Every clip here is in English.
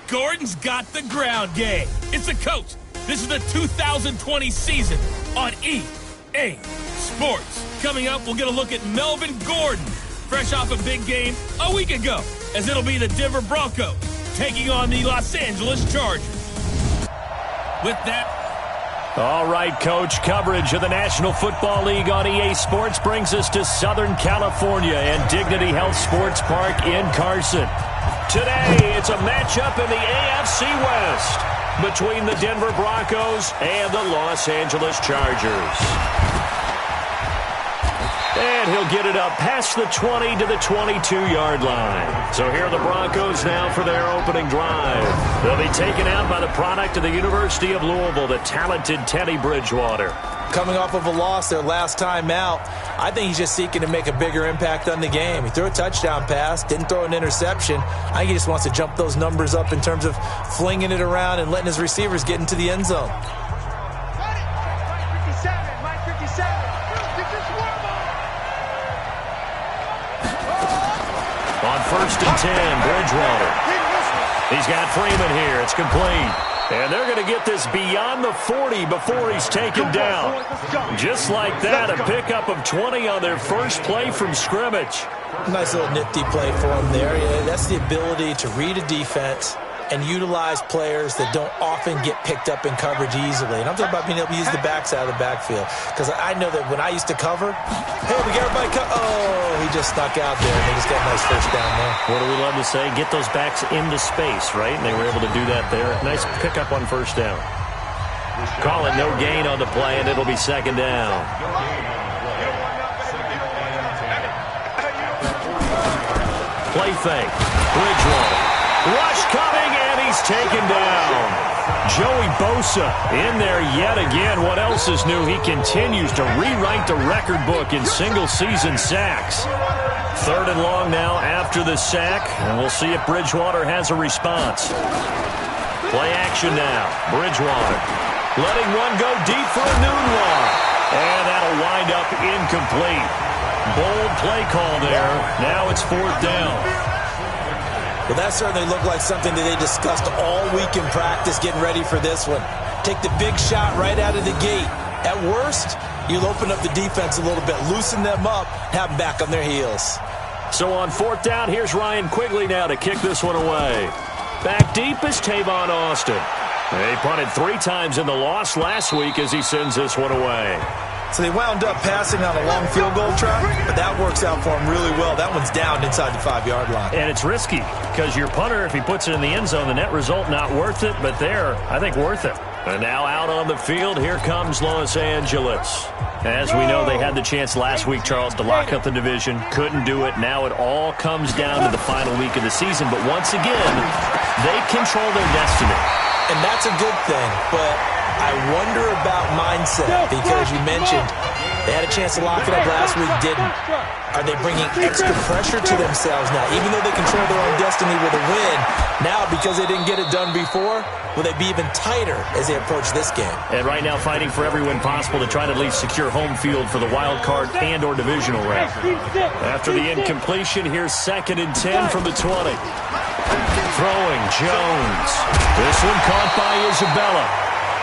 Gordon's got the ground game. It's a coach. This is the 2020 season on EA Sports. Coming up, we'll get a look at Melvin Gordon, fresh off a big game a week ago, as it'll be the Denver Broncos taking on the Los Angeles Chargers. With that, all right, Coach, coverage of the National Football League on EA Sports brings us to Southern California and Dignity Health Sports Park in Carson. Today, it's a matchup in the AFC West between the Denver Broncos and the Los Angeles Chargers. And he'll get it up past the 20 to the 22-yard line. So here are the Broncos now for their opening drive. They'll be taken out by the product of the University of Louisville, the talented Teddy Bridgewater. Coming off of a loss their last time out, I think he's just seeking to make a bigger impact on the game. He threw a touchdown pass, didn't throw an interception. I think he just wants to jump those numbers up in terms of flinging it around and letting his receivers get into the end zone. On 1st and 10, Bridgewater. He's got Freeman here. It's complete. And they're going to get this beyond the 40 before he's taken down. Just like that, a pickup of 20 on their first play from scrimmage. Nice little nifty play for him there. Yeah, that's the ability to read a defense and utilize players that don't often get picked up in coverage easily. And I'm talking about being able to use the backside of the backfield. Because I know that when I used to cover, hey, we got everybody oh, he just snuck out there, and they just got a nice first down there. What do we love to say? Get those backs into space, right? And they were able to do that there. Nice pickup on first down. Call it no gain on the play, and it'll be second down. Play fake. Bridgewater. Rush coming, and he's taken down. Joey Bosa in there yet again. What else is new? He continues to rewrite the record book in single-season sacks. 3rd and long now after the sack, and we'll see if Bridgewater has a response. Play action now. Bridgewater letting one go deep for a noon one. And that'll wind up incomplete. Bold play call there. Now it's 4th down. Well, that certainly looked like something that they discussed all week in practice getting ready for this one. Take the big shot right out of the gate. At worst, you'll open up the defense a little bit, loosen them up, have them back on their heels. So on 4th down, here's Ryan Quigley now to kick this one away. Back deep is Tavon Austin. He punted 3 times in the loss last week as he sends this one away. So they wound up passing on a long field goal try, but that works out for him really well. That one's down inside the 5-yard line. And it's risky because your punter, if he puts it in the end zone, the net result not worth it, but there, I think worth it. And now out on the field, here comes Los Angeles. As we know, they had the chance last week, Charles, to lock up the division. Couldn't do it. Now it all comes down to the final week of the season. But once again, they control their destiny. And that's a good thing, but I wonder about mindset, because you mentioned they had a chance to lock it up last week, didn't. Are they bringing extra pressure to themselves now? Even though they control their own destiny with a win, now because they didn't get it done before, will they be even tighter as they approach this game? And right now fighting for every win possible to try to at least secure home field for the wild card and or divisional round. After the incompletion, here's 2nd and 10 from the 20. Throwing Jones. This one caught by Isabella.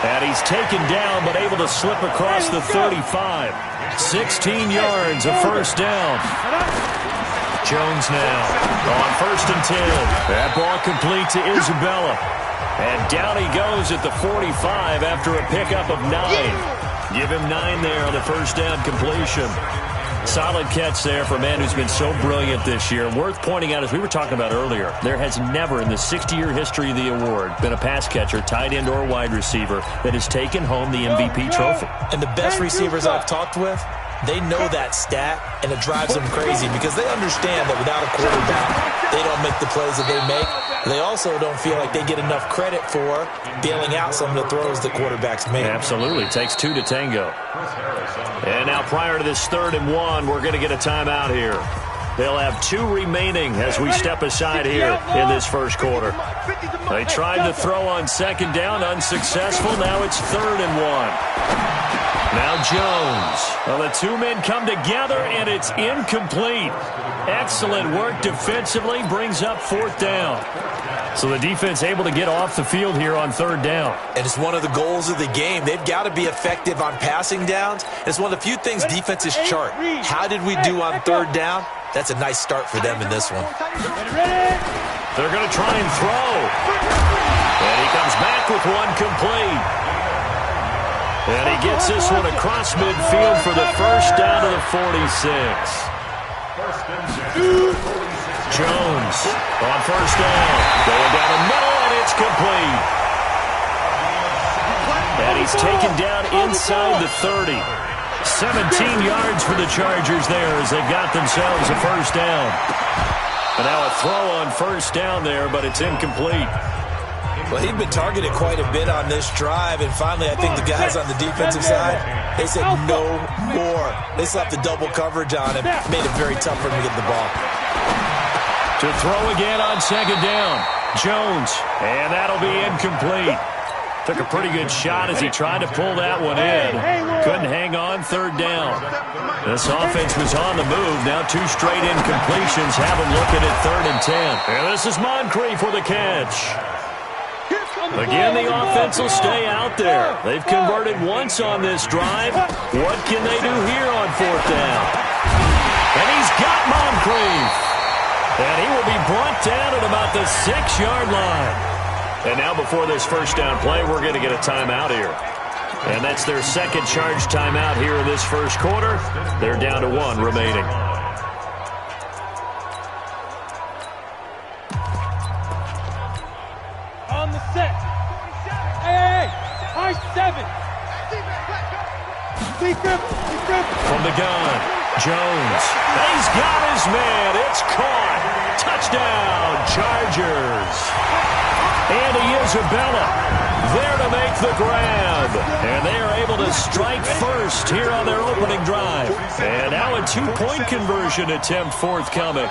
And he's taken down, but able to slip across the 35. 16 yards, a first down. Jones now on 1st and 10. That ball complete to Isabella. And down he goes at the 45 after a pickup of 9. Give him 9 there on the first down completion. Solid catch there for a man who's been so brilliant this year. Worth pointing out, as we were talking about earlier, there has never in the 60-year history of the award been a pass catcher, tight end, or wide receiver that has taken home the MVP trophy. And the best receivers I've talked with, they know that stat, and it drives them crazy because they understand that without a quarterback, they don't make the plays that they make. They also don't feel like they get enough credit for bailing out some of the throws the quarterbacks make. Absolutely. It takes 2 to tango. And now prior to this 3rd and 1, we're going to get a timeout here. They'll have 2 remaining as we step aside here in this first quarter. They tried to throw on 2nd down, unsuccessful. Now it's 3rd and 1. Now Jones. Well, the two men come together, and it's incomplete. Excellent work defensively, brings up 4th down. So the defense able to get off the field here on 3rd down. And it's one of the goals of the game. They've got to be effective on passing downs. It's one of the few things defenses chart. How did we do on 3rd down? That's a nice start for them in this one. They're going to try and throw. And he comes back with one complete. And he gets this one across midfield for the first down to the 46. Jones on 1st down. Going down the middle, and it's complete. And he's taken down inside the 30. 17 yards for the Chargers there as they got themselves a 1st down. And now a throw on 1st down there, but it's incomplete. Well, he'd been targeted quite a bit on this drive, and finally I think the guys on the defensive side, they said no more. They slapped the double coverage on him, made it very tough for him to get the ball. To throw again on 2nd down. Jones, and that'll be incomplete. Took a pretty good shot as he tried to pull that one in. Couldn't hang on 3rd down. This offense was on the move. Now 2 straight incompletions have him looking at 3rd and 10. And this is Moncrief for the catch. Again, the offense will stay out there. They've converted once on this drive. What can they do here on 4th down? And he's got Moncrief. And he will be brought down at about the 6-yard line. And now before this 1st down play, we're going to get a timeout here. And that's their 2nd charge timeout here in this 1st quarter. They're down to 1 remaining. On the set. Hey, high 7. From the gun, Jones. He's got his man. It's caught. Touchdown, Chargers. Andy Isabella there to make the grab. And they are able to strike first here on their opening drive. And now a 2-point conversion attempt forthcoming.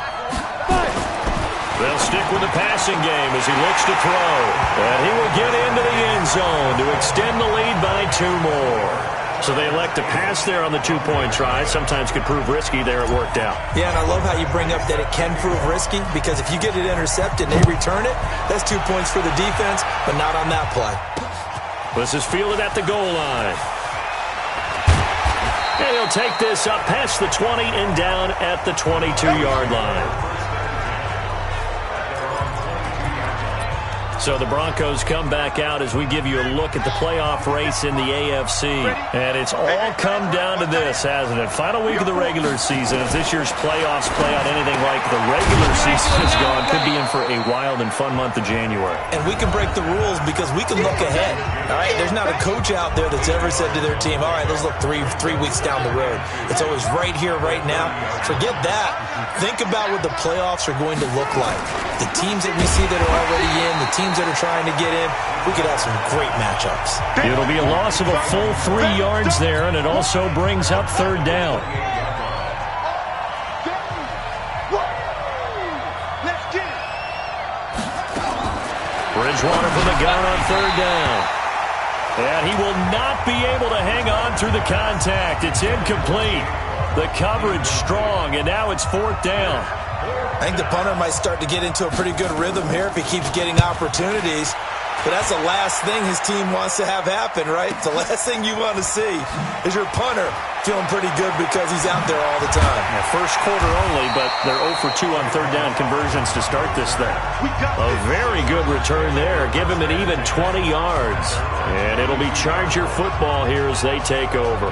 They'll stick with the passing game as he looks to throw. And he will get into the end zone to extend the lead by 2 more. So they elect to pass there on the 2-point try. Sometimes could prove risky. There it worked out. Yeah, and I love how you bring up that it can prove risky, because if you get it intercepted and they return it, that's 2 points for the defense, but not on that play. This is fielded at the goal line. And he'll take this up past the 20 and down at the 22-yard line. So the Broncos come back out as we give you a look at the playoff race in the AFC. And it's all come down to this, hasn't it? Final week of the regular season. If this year's playoffs play out anything like the regular season is gone, could be in for a wild and fun month of January. And we can break the rules because we can look ahead. All right, there's not a coach out there that's ever said to their team, all right, let's look three weeks down the road. It's always right here, right now. Forget that. Think about what the playoffs are going to look like. The teams that we see that are already in, the teams that are trying to get in, we could have some great matchups. It'll be a loss of a full 3 yards there, and it also brings up 3rd down. Bridgewater from the gun on 3rd down. And he will not be able to hang on through the contact. It's incomplete. The coverage strong, and now it's 4th down. I think the punter might start to get into a pretty good rhythm here if he keeps getting opportunities. But that's the last thing his team wants to have happen, right? The last thing you want to see is your punter feeling pretty good because he's out there all the time. Yeah, first quarter only, but they're 0 for 2 on 3rd down conversions to start this thing. A very good return there. Give him an even 20 yards. And it'll be Charger football here as they take over.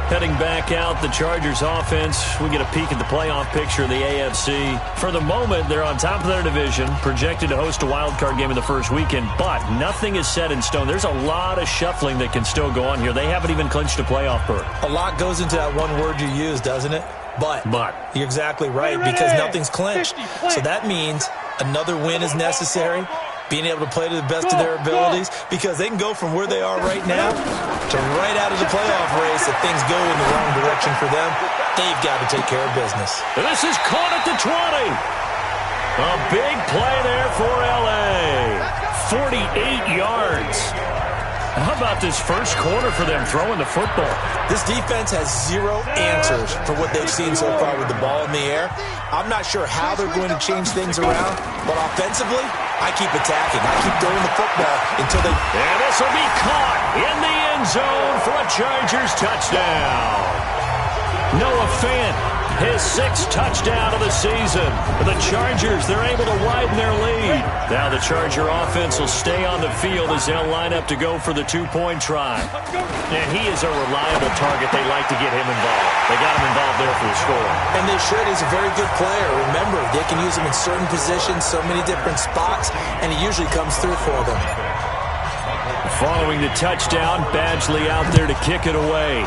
Heading back out, the Chargers offense. We get a peek at the playoff picture of the AFC. For the moment, they're on top of their division, projected to host a wild-card game in the first weekend, but nothing is set in stone. There's a lot of shuffling that can still go on here. They haven't even clinched a playoff berth. A lot goes into that one word you use, doesn't it? But. You're exactly right, because nothing's clinched. So that means another win is necessary. Being able to play to the best of their abilities, because they can go from where they are right now to right out of the playoff race. If things go in the wrong direction for them, they've got to take care of business. This is caught at the 20. A big play there for L.A. 48 yards. How about this first quarter for them throwing the football? This defense has zero answers for what they've seen so far with the ball in the air. I'm not sure how they're going to change things around, but offensively, I keep attacking. I keep throwing the football until they... And this will be caught in the end zone for a Chargers touchdown. Noah Fant, his 6th touchdown of the season. The Chargers, they're able to widen their lead. Now the Charger offense will stay on the field as they'll line up to go for the 2-point try. And he is a reliable target. They like to get him involved. They got him involved there for the score. And they should. He's a very good player. Remember, they can use him in certain positions, so many different spots, and he usually comes through for them. Following the touchdown, Badgley out there to kick it away.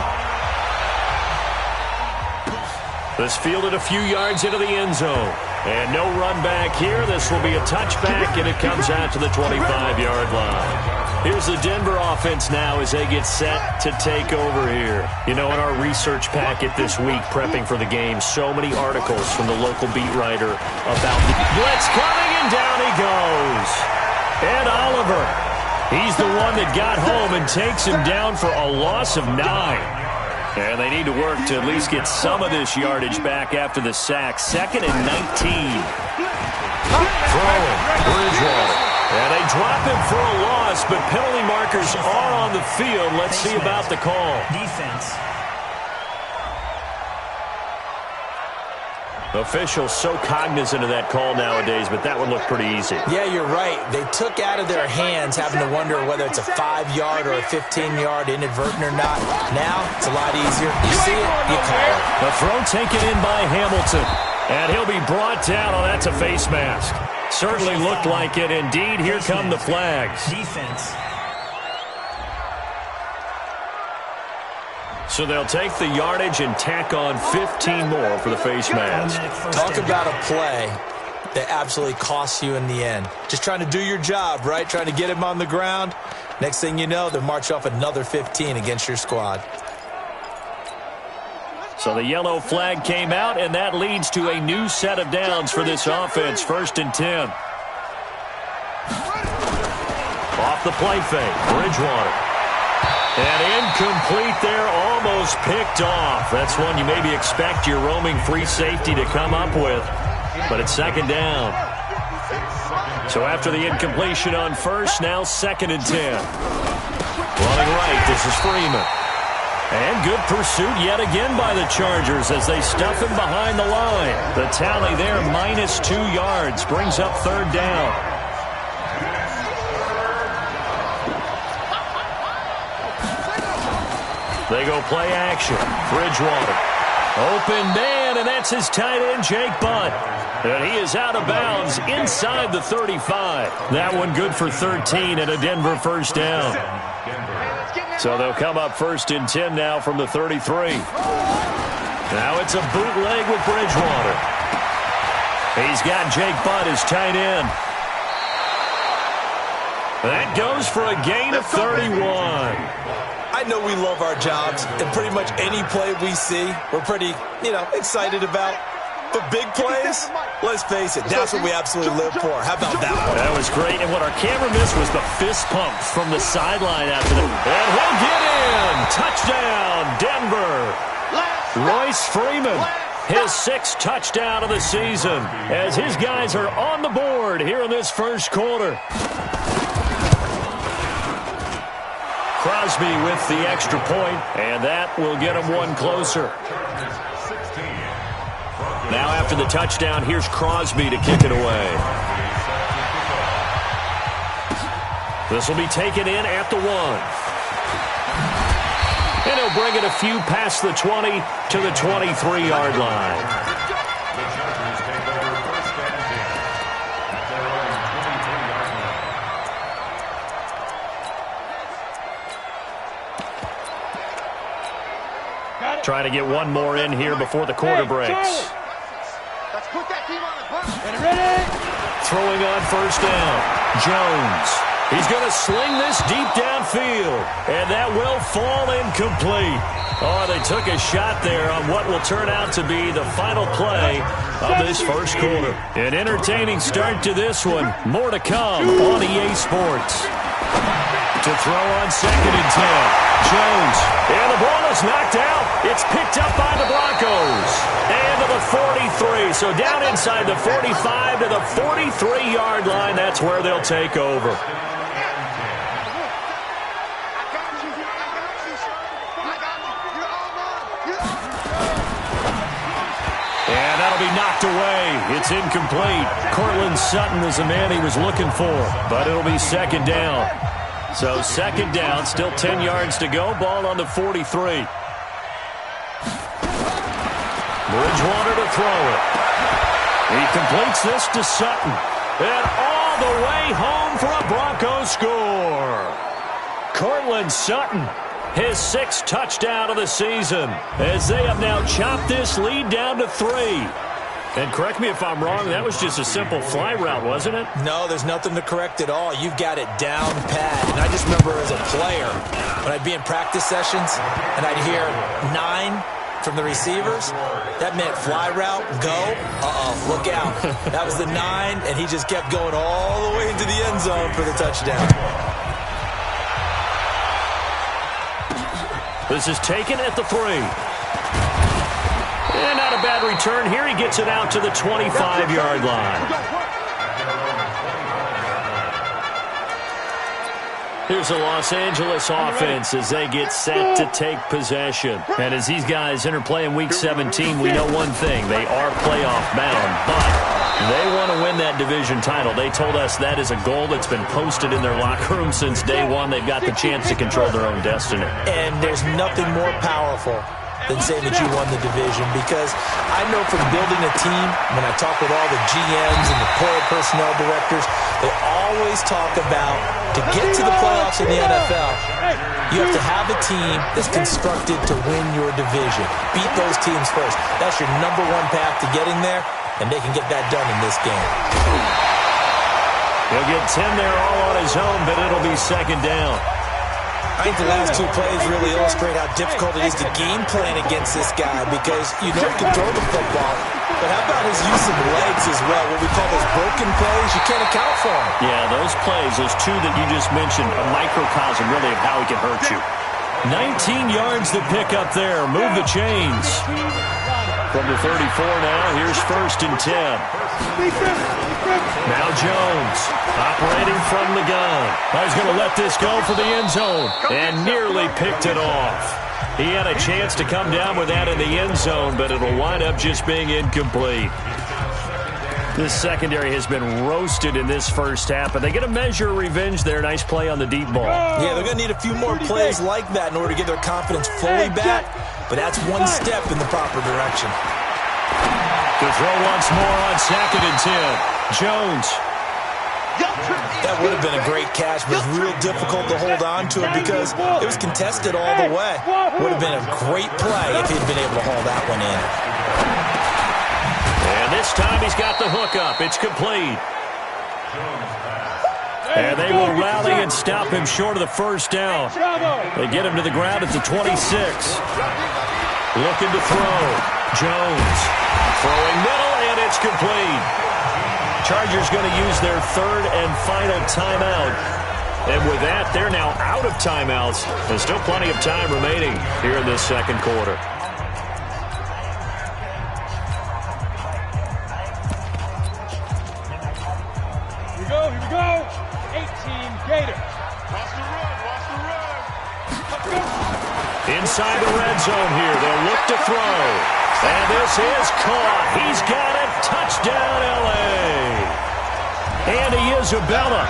This fielded a few yards into the end zone. And no run back here. This will be a touchback, and it comes out to the 25-yard line. Here's the Denver offense now as they get set to take over here. You know, in our research packet this week, prepping for the game, so many articles from the local beat writer about the blitz coming, and down he goes. Ed Oliver, he's the one that got home and takes him down for a loss of 9. And they need to work to at least get some of this yardage back after the sack. 2nd and 19. Throwing, Bridgewater. And they drop him for a loss, but penalty markers are on the field. Let's see about the call. Defense. Officials so cognizant of that call nowadays, but that would look pretty easy. Yeah, you're right. They took out of their hands having to wonder whether it's a 5-yard or a 15-yard inadvertent or not. Now, it's a lot easier. You see it, you call it. The throw taken in by Hamilton. And he'll be brought down. Oh, that's a face mask. Certainly looked like it. Indeed, here come the flags. Defense. So they'll take the yardage and tack on 15 more for the face mask. Talk about a play that absolutely costs you in the end. Just trying to do your job, right? Trying to get him on the ground. Next thing you know, they'll march off another 15 against your squad. So the yellow flag came out, and that leads to a new set of downs for this offense. 1st and 10. Off the play fake, Bridgewater. And incomplete there, almost picked off. That's one you maybe expect your roaming free safety to come up with. But it's 2nd down. So after the incompletion on 1st, now 2nd and 10. Running right, this is Freeman. And good pursuit yet again by the Chargers as they stuff him behind the line. The tally there, -2 yards, brings up 3rd down. They go play action. Bridgewater. Open man, and that's his tight end, Jake Butt. And he is out of bounds inside the 35. That one good for 13 and a Denver 1st down. So they'll come up 1st and 10 now from the 33. Now it's a bootleg with Bridgewater. He's got Jake Butt as tight end. That goes for a gain of 31. I know we love our jobs, and pretty much any play we see, we're pretty, excited about. But big plays, let's face it, that's what we absolutely live for. How about that one? That was great, and what our camera missed was the fist pump from the sideline after that. And he'll get in! Touchdown, Denver! Royce Freeman, his 6th touchdown of the season, as his guys are on the board here in this 1st quarter. Crosby with the extra point, and that will get him one closer. Now after the touchdown, here's Crosby to kick it away. This will be taken in at the 1. And he'll bring it a few past the 20 to the 23-yard line. Trying to get one more in here before the quarter breaks. Let's put that team on the bus. Ready? Throwing on 1st down. Jones. He's going to sling this deep downfield. And that will fall incomplete. Oh, they took a shot there on what will turn out to be the final play of this 1st quarter. An entertaining start to this one. More to come on EA Sports. To throw on 2nd and 10. Jones. And the ball is knocked out. It's picked up by the Broncos. And to the 43. So down inside the 45 to the 43-yard line. That's where they'll take over. And that'll be knocked away. It's incomplete. Cortland Sutton was the man he was looking for. But it'll be 2nd down. So 2nd down, still 10 yards to go. Ball on the 43. Bridgewater to throw it. He completes this to Sutton. And all the way home for a Broncos score. Cortland Sutton, his 6th touchdown of the season, as they have now chopped this lead down to 3. And correct me if I'm wrong, that was just a simple fly route, wasn't it? No, there's nothing to correct at all. You've got it down pat. And I just remember as a player, when I'd be in practice sessions and I'd hear 9 from the receivers, that meant fly route, go, look out. That was the 9, and he just kept going all the way into the end zone for the touchdown. This is taken at the 3. And not a bad return here. He gets it out to the 25-yard line. Here's the Los Angeles offense as they get set to take possession. And as these guys interplay in Week 17, we know one thing. They are playoff bound, but they want to win that division title. They told us that is a goal that's been posted in their locker room since day one. They've got the chance to control their own destiny. And there's nothing more powerful than saying that you won the division, because I know from building a team, when I talk with all the GMs and the player personnel directors, they always talk about, to get to the playoffs in the NFL, you have to have a team that's constructed to win your division. Beat those teams first. That's your #1 path to getting there, and they can get that done in this game. He'll get 10 there all on his own, but it'll be 2nd down. I think the last 2 plays really illustrate how difficult it is to game plan against this guy, because you know he can throw the football, but how about his use of legs as well? What we call those broken plays, you can't account for them. Yeah, those plays, those 2 that you just mentioned, a microcosm really of how he can hurt you. 19 yards to pick up there. Move the chains. From the 34 now, here's 1st and 10. Now Jones, operating from the gun. He's going to let this go for the end zone, and nearly picked it off. He had a chance to come down with that in the end zone, but it'll wind up just being incomplete. This secondary has been roasted in this first half, but they get a measure of revenge there. Nice play on the deep ball. Yeah, they're going to need a few more plays like that in order to get their confidence fully back, but that's one step in the proper direction. To throw once more on 2nd and 10. Jones. That would have been a great catch, but it was real difficult to hold on to it because it was contested all the way. Would have been a great play if he'd been able to haul that one in. And this time he's got the hook up. It's complete. And they will rally and stop him short of the 1st down. They get him to the ground at the 26. Looking to throw. Jones throwing middle, and it's complete. Chargers going to use their 3rd and final timeout. And with that, they're now out of timeouts. There's still plenty of time remaining here in this 2nd quarter. Here we go. 18 Gators. Watch the run. Inside the red zone here. They'll look to throw. And this is caught. He's got it. Touchdown, L.A. Andy Isabella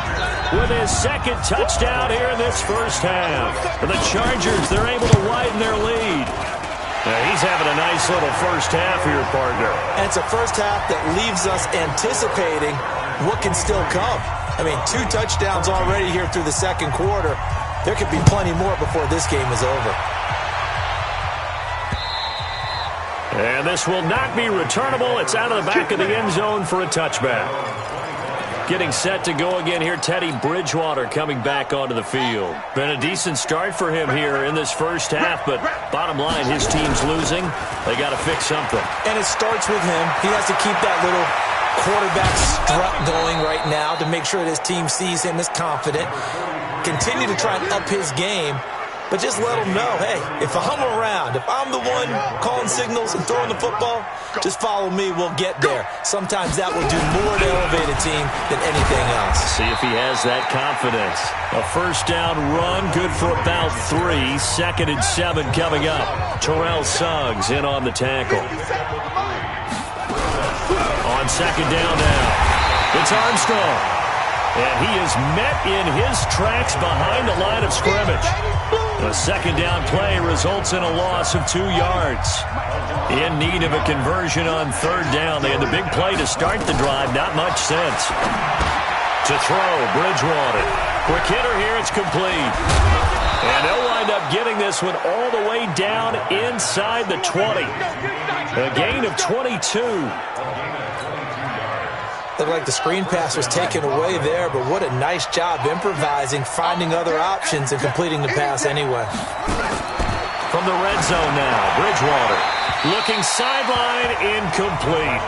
with his 2nd touchdown here in this first half. For the Chargers, they're able to widen their lead. Now, he's having a nice little first half here, partner. And it's a first half that leaves us anticipating what can still come. I mean, 2 touchdowns already here through the 2nd quarter. There could be plenty more before this game is over. And this will not be returnable. It's out of the back of the end zone for a touchback. Getting set to go again here, Teddy Bridgewater coming back onto the field. Been a decent start for him here in this first half, but bottom line, his team's losing. They got to fix something. And it starts with him. He has to keep that little quarterback strut going right now to make sure that his team sees him as confident. continue to try and up his game, but just let him know, hey, if I'm around, if I'm the one calling signals and throwing the football, just follow me, we'll get there. Sometimes that will do more to elevate a team than anything else. See if he has that confidence. A first down run, good for about 3. 2nd and 7 coming up. Terrell Suggs in on the tackle. On 2nd down now, it's Armstrong. And he is met in his tracks behind the line of scrimmage. A 2nd down play results in a loss of 2 yards. In need of a conversion on 3rd down. They had the big play to start the drive. Not much sense. To throw, Bridgewater. Quick hitter here, it's complete. And they'll wind up getting this one all the way down inside the 20. A gain of 22. Looked like the screen pass was taken away there, but what a nice job improvising, finding other options, and completing the pass anyway. From the red zone now, Bridgewater looking sideline, incomplete.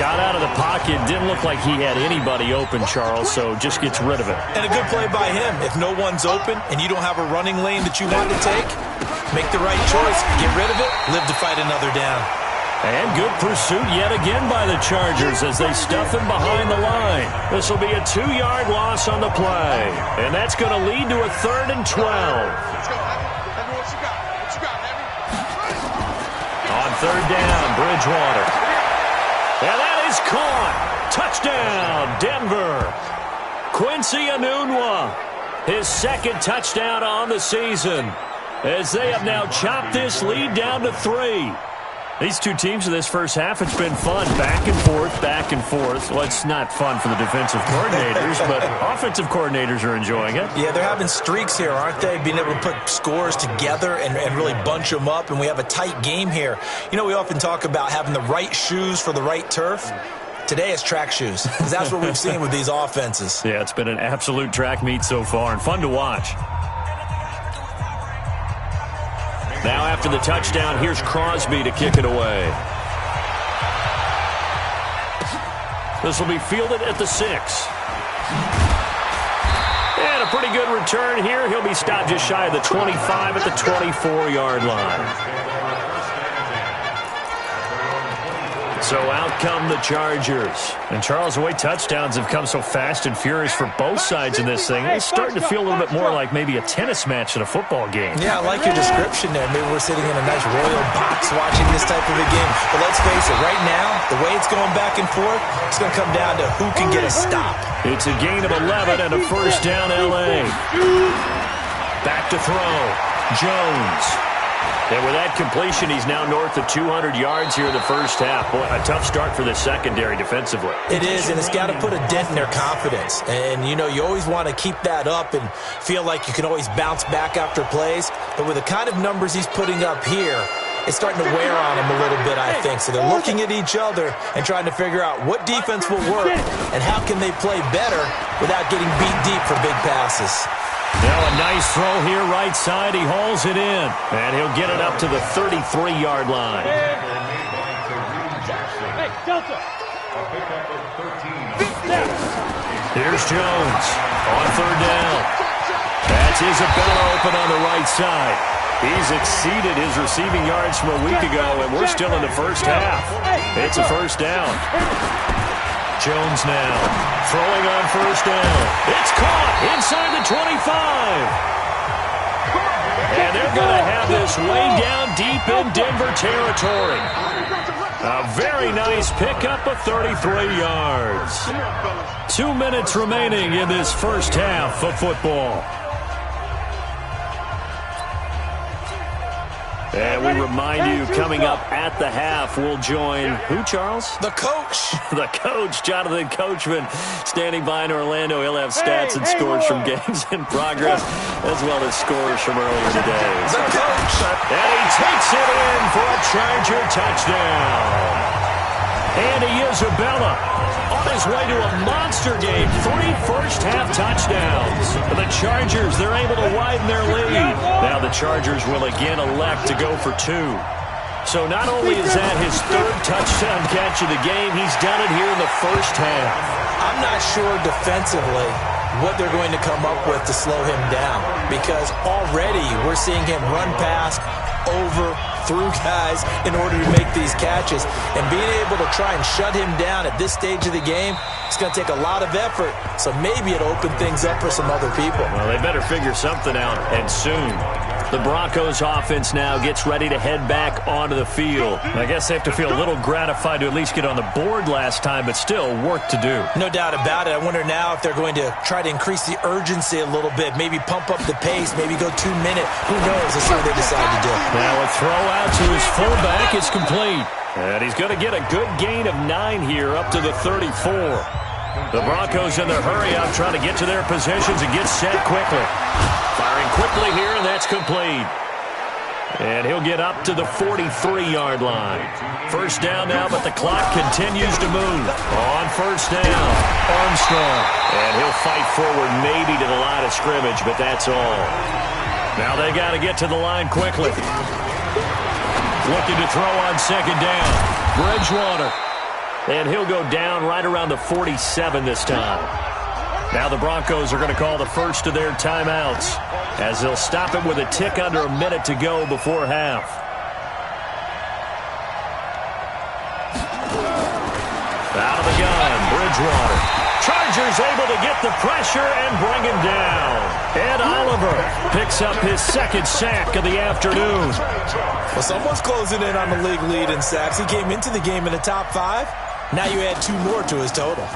Got out of the pocket, didn't look like he had anybody open, Charles, so just gets rid of it. And a good play by him. If no one's open and you don't have a running lane that you want to take, make the right choice, get rid of it, live to fight another down. And good pursuit yet again by the Chargers as they stuff him behind the line. This will be a 2-yard loss on the play. And that's going to lead to a 3rd and 12. On 3rd down, Bridgewater. And that is caught. Touchdown, Denver. Quincy Enunwa, his 2nd touchdown on the season, as they have now chopped this lead down to 3. These two teams in this first half, it's been fun. Back and forth, back and forth. Well, it's not fun for the defensive coordinators, but offensive coordinators are enjoying it. Yeah, they're having streaks here, aren't they? Being able to put scores together and really bunch them up, and we have a tight game here. You know, we often talk about having the right shoes for the right turf. Today it's track shoes, because that's what we've seen with these offenses. Yeah, it's been an absolute track meet so far, and fun to watch. Now after the touchdown, here's Crosby to kick it away. This will be fielded at the 6. And a pretty good return here. He'll be stopped just shy of the 25 at the 24-yard line. So out come the Chargers. And Charles, the way touchdowns have come so fast and furious for both sides in this thing, it's starting to feel a little bit more like maybe a tennis match at a football game. Yeah, I like your description there. Maybe we're sitting in a nice royal box watching this type of a game. But let's face it, right now, the way it's going back and forth, it's going to come down to who can get a stop. It's a gain of 11 and a first down L.A. Back to throw. Jones. And with that completion, he's now north of 200 yards here in the first half. Boy, a tough start for the secondary defensively. It is, and it's got to put a dent in their confidence. And, you know, you always want to keep that up and feel like you can always bounce back after plays. But with the kind of numbers he's putting up here, it's starting to wear on them a little bit, I think. So they're looking at each other and trying to figure out what defense will work and how can they play better without getting beat deep for big passes. Now a nice throw here right side. He hauls it in. And he'll get it up to the 33-yard line. Hey, Delta. Here's Jones on 3rd down. That's Isabella open on the right side. He's exceeded his receiving yards from a week ago, and we're still in the first half. It's a first down. Jones now throwing on 1st down. It's caught inside the 25. And they're going to have this way down deep in Denver territory. A very nice pickup of 33 yards. 2 minutes remaining in this first half of football. And we remind you, coming up at the half, we'll join who, Charles? The coach. The coach, Jonathan Coachman, standing by in Orlando. He'll have stats and scores from games in progress, as well as scores from earlier today. The coach. And he takes it in for a Charger touchdown. Andy Isabella on his way to a monster game. 3 first-half touchdowns. For the Chargers, they're able to widen their lead. Now the Chargers will again elect to go for 2. So not only is that his 3rd touchdown catch of the game, he's done it here in the first half. I'm not sure defensively what they're going to come up with to slow him down, because already we're seeing him run past, over, through guys in order to make these catches. And being able to try and shut him down at this stage of the game, it's going to take a lot of effort. So maybe it'll open things up for some other people. Well, they better figure something out, and soon. The Broncos offense now gets ready to head back onto the field. I guess they have to feel a little gratified to at least get on the board last time, but still work to do. No doubt about it. I wonder now if they're going to try to increase the urgency a little bit, maybe pump up the pace, maybe go 2 minute. Who knows? Let's see what they decide to do. Now a throw out to his fullback is complete. And he's going to get a good gain of 9 here up to the 34. The Broncos in their hurry up trying to get to their positions and get set quickly. Firing quickly here, and that's complete. And he'll get up to the 43-yard line. First down now, but the clock continues to move. On first down, Armstrong. And he'll fight forward maybe to the line of scrimmage, but that's all. Now they got to get to the line quickly. Looking to throw on second down. Bridgewater. And he'll go down right around the 47 this time. Now the Broncos are going to call the first of their timeouts as they'll stop it with a tick under a minute to go before half. Out of the gun, Bridgewater. Chargers able to get the pressure and bring him down. Ed Oliver picks up his second sack of the afternoon. Well, someone's closing in on the league lead in sacks. He came into the game in the top 5. Now you add 2 more to his total.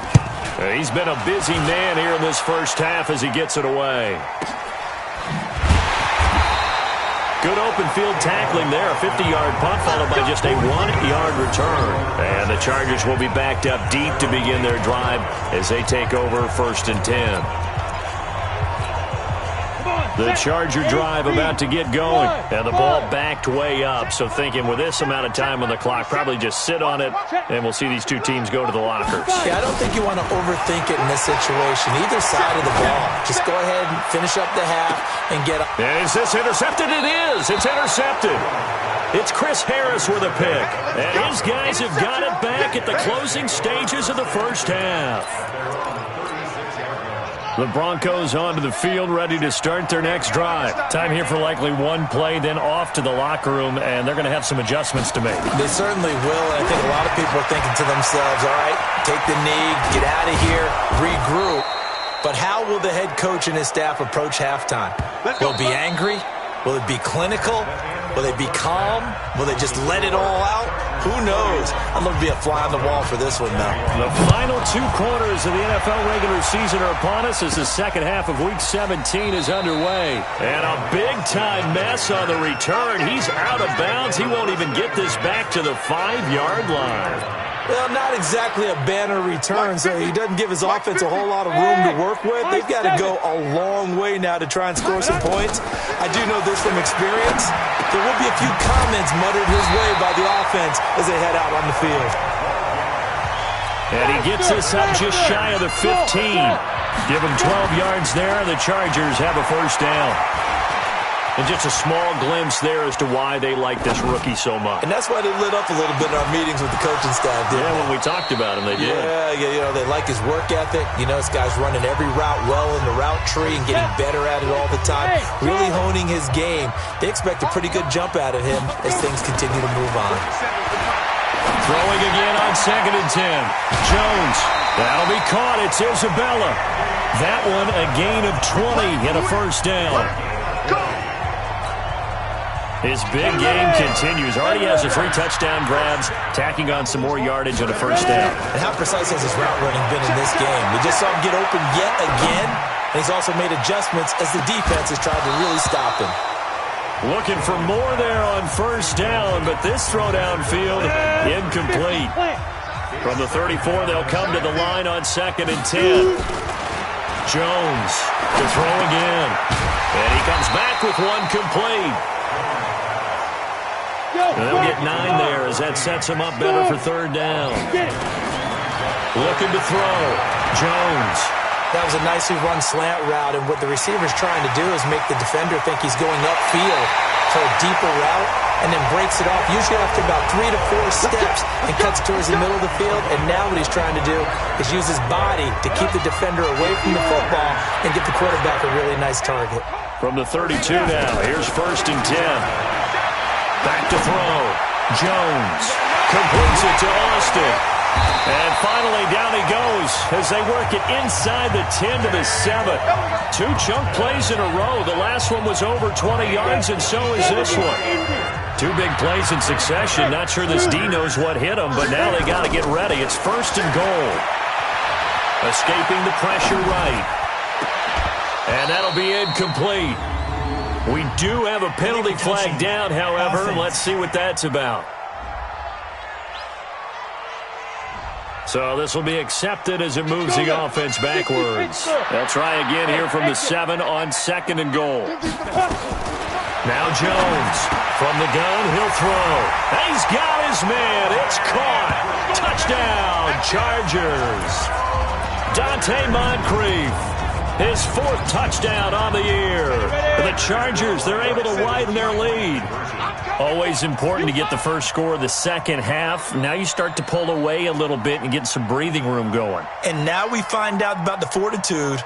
He's been a busy man here in this first half as he gets it away. Good open field tackling there. A 50-yard punt followed by just a 1-yard return. And the Chargers will be backed up deep to begin their drive as they take over first and 10. The Charger drive about to get going. And the ball backed way up. So thinking with this amount of time on the clock, probably just sit on it, and we'll see these two teams go to the lockers. Yeah, I don't think you want to overthink it in this situation. Either side of the ball. Just go ahead and finish up the half and get up. And is this intercepted? It is. It's intercepted. It's Chris Harris with a pick. And his guys have got it back at the closing stages of the first half. The Broncos onto the field, ready to start their next drive. Time here for likely one play, then off to the locker room, and they're going to have some adjustments to make. They certainly will, and I think a lot of people are thinking to themselves, all right, take the knee, get out of here, regroup. But how will the head coach and his staff approach halftime? Will it be angry? Will it be clinical? Will they be calm? Will they just let it all out? Who knows? I'm going to be a fly on the wall for this one, though. The final 2 quarters of the NFL regular season are upon us as the second half of Week 17 is underway. And a big-time mess on the return. He's out of bounds. He won't even get this back to the 5-yard line. Well, not exactly a banner return, so he doesn't give his offense a whole lot of room to work with. They've got to go a long way now to try and score some points. I do know this from experience. There will be a few comments muttered his way by the offense as they head out on the field. And he gets this up just shy of the 15. Give him 12 yards there. The Chargers have a first down. And just a small glimpse there as to why they like this rookie so much. And that's why they lit up a little bit in our meetings with the coaching staff, didn't they? When we talked about him, they did. Yeah, you know, they like his work ethic. You know, this guy's running every route well in the route tree and getting better at it all the time. Really honing his game. They expect a pretty good jump out of him as things continue to move on. Throwing again on second and 10. Jones. That'll be caught. It's Isabella. That one a gain of 20 and a first down. His big game continues. Already has the 3 touchdown grabs, tacking on some more yardage on a first down. And how precise has his route running been in this game? We just saw him get open yet again, and he's also made adjustments as the defense has tried to really stop him. Looking for more there on first down, but this throw downfield incomplete. From the 34, they'll come to the line on second and 10. Jones to throw again. And he comes back with one complete. And they'll get 9 there as that sets him up better for third down. Looking to throw. Jones. That was a nicely run slant route, and what the receiver's trying to do is make the defender think he's going upfield. for a deeper route and then breaks it off, usually after about 3 to 4 steps, and cuts towards the middle of the field. And now what he's trying to do is use his body to keep the defender away from the football and get the quarterback a really nice target. From the 32 now, here's 1st and 10. Back to throw. Jones completes it to Austin. And finally, down he goes as they work it inside the 10 to the 7. 2 chunk plays in a row. The last one was over 20 yards, and so is this one. 2 big plays in succession. Not sure this D knows what hit him, but now they got to get ready. It's 1st and goal. Escaping the pressure right. And that'll be incomplete. We do have a penalty flag down, however. Let's see what that's about. So this will be accepted as it moves the offense backwards. They'll try again here from the 7 on 2nd and goal. Now Jones from the gun, he'll throw. He's got his man. It's caught. Touchdown, Chargers. Dante Moncrief. His 4th touchdown on the year. The Chargers, they're able to widen their lead. Always important to get the first score of the second half. Now you start to pull away a little bit and get some breathing room going. And now we find out about the fortitude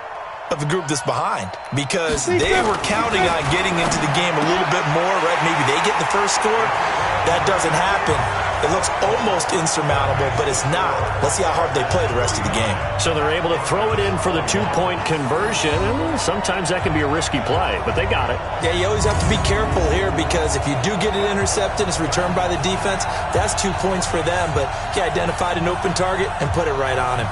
of the group that's behind, because they were counting on getting into the game a little bit more, right? Maybe they get the first score. That doesn't happen. It looks almost insurmountable, but it's not. Let's see how hard they play the rest of the game. So they're able to throw it in for the 2-point conversion. Sometimes that can be a risky play, but they got it. Yeah, you always have to be careful here, because if you do get it intercepted, it's returned by the defense, that's 2 points for them, but he identified an open target and put it right on him.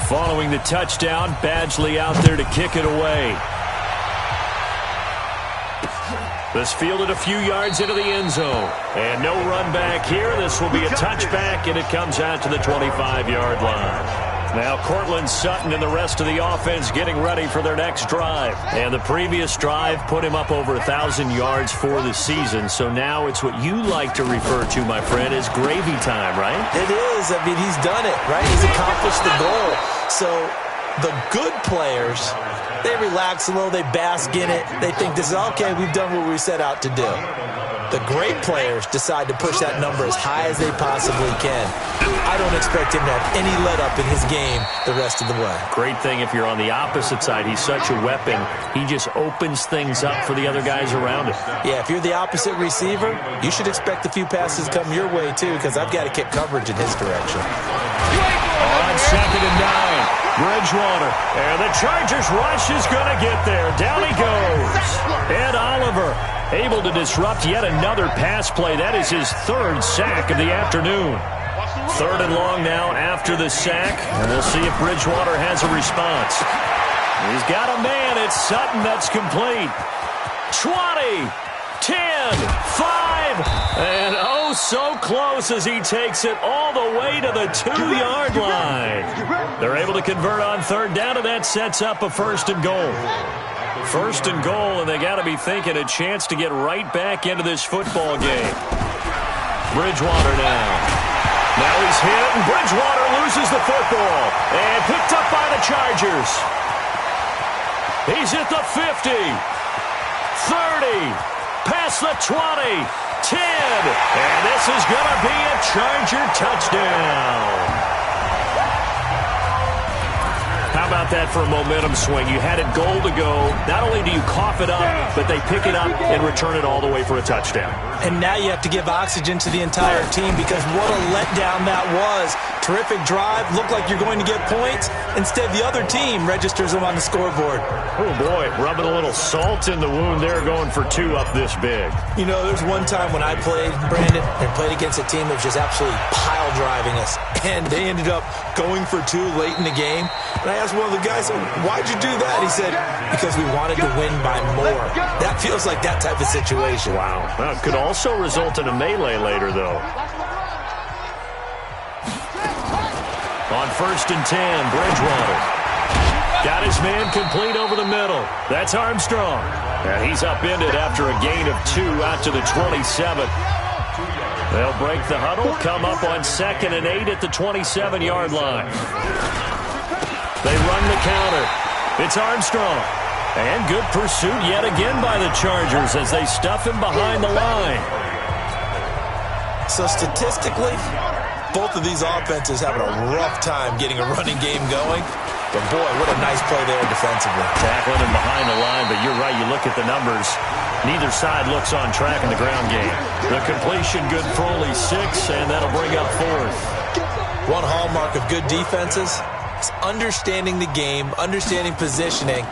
Following the touchdown, Badgley out there to kick it away. This fielded a few yards into the end zone. And no run back here. This will be a touchback, and it comes out to the 25-yard line. Now Cortland Sutton and the rest of the offense getting ready for their next drive. And the previous drive put him up over 1,000 yards for the season. So now it's what you like to refer to, my friend, as gravy time, right? It is. I mean, he's done it, right? He's accomplished the goal. So the good players, they relax a little, they bask in it. They think this is, okay, we've done what we set out to do. The great players decide to push that number as high as they possibly can. I don't expect him to have any let-up in his game the rest of the way. Great thing if you're on the opposite side. He's such a weapon. He just opens things up for the other guys around him. Yeah, if you're the opposite receiver, you should expect a few passes come your way, too, because I've got to kick coverage in his direction. On 2nd and 9, Bridgewater. And the Chargers rush is going to get there. Down he goes. Ed Oliver able to disrupt yet another pass play. That is his 3rd sack of the afternoon. 3rd and long now after the sack. And we'll see if Bridgewater has a response. He's got a man. It's Sutton. That's complete. 20, 10, 5, and oh, so close as he takes it all the way to the 2-yard line. They're able to convert on 3rd down, and that sets up a 1st and goal. 1st and goal, and they got to be thinking a chance to get right back into this football game. Bridgewater now. Now he's hit, and Bridgewater loses the football. And picked up by the Chargers. He's at the 50, 30, past the 20, 10, and this is going to be a Charger touchdown. How about that for a momentum swing? You had it goal to go. Not only do you cough it up, but they pick it up and return it all the way for a touchdown. And now you have to give oxygen to the entire team, because what a letdown that was. Terrific drive. Looked like you're going to get points. Instead, the other team registers them on the scoreboard. Oh, boy. Rubbing a little salt in the wound there, going for 2 up this big. You know, there's one time when I played, Brandon, and played against a team that was just absolutely pile driving us. And they ended up going for 2 late in the game. And I asked one of the guys, why'd you do that? He said, because we wanted to win by more. That feels like that type of situation. Wow. Well, it could also result in a melee later, though. On 1st and 10, Bridgewater. Got his man complete over the middle. That's Armstrong. And he's upended after a gain of 2 out to the 27. They'll break the huddle, come up on 2nd and 8 at the 27-yard line. They run the counter. It's Armstrong. And good pursuit yet again by the Chargers as they stuff him behind the line. So statistically, both of these offenses having a rough time getting a running game going. But boy, what a nice play there defensively. Tackling him behind the line, but you're right, you look at the numbers. Neither side looks on track in the ground game. The completion good for only 6, and that'll bring up 4th. One hallmark of good defenses is understanding the game, understanding positioning,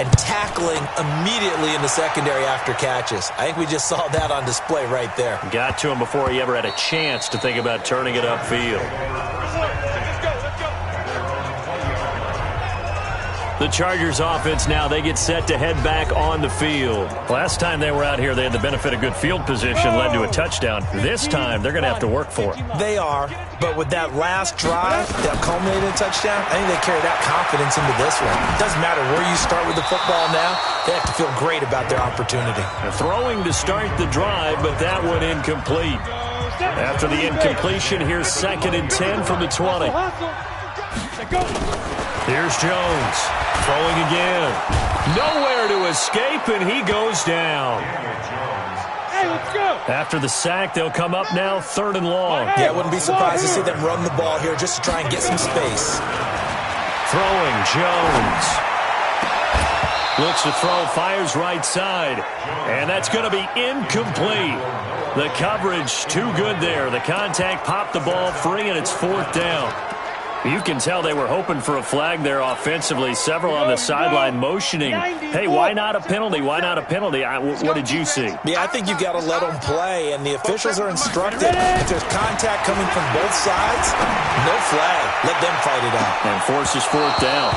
and tackling immediately in the secondary after catches. I think we just saw that on display right there. Got to him before he ever had a chance to think about turning it upfield. The Chargers offense now, they get set to head back on the field. Last time they were out here, they had the benefit of good field position, led to a touchdown. This time, they're going to have to work for it. They are, but with that last drive that culminated in a touchdown, I think they carry that confidence into this one. It doesn't matter where you start with the football now, they have to feel great about their opportunity. Throwing to start the drive, but that one incomplete. After the incompletion, here's 2nd and 10 from the 20. Here's Jones, throwing again. Nowhere to escape, and he goes down. Hey, let's go. After the sack, they'll come up now 3rd and long. Yeah, I wouldn't be surprised to see them run the ball here just to try and get some space. Throwing, Jones. Looks to throw, fires right side. And that's going to be incomplete. The coverage too good there. The contact popped the ball free, and it's 4th down. You can tell they were hoping for a flag there offensively. Several on the sideline motioning, hey, why not a penalty? Why not a penalty? What did you see? Yeah, I think you've got to let them play, and the officials are instructed. If there's contact coming from both sides, no flag. Let them fight it out. And forces 4th down.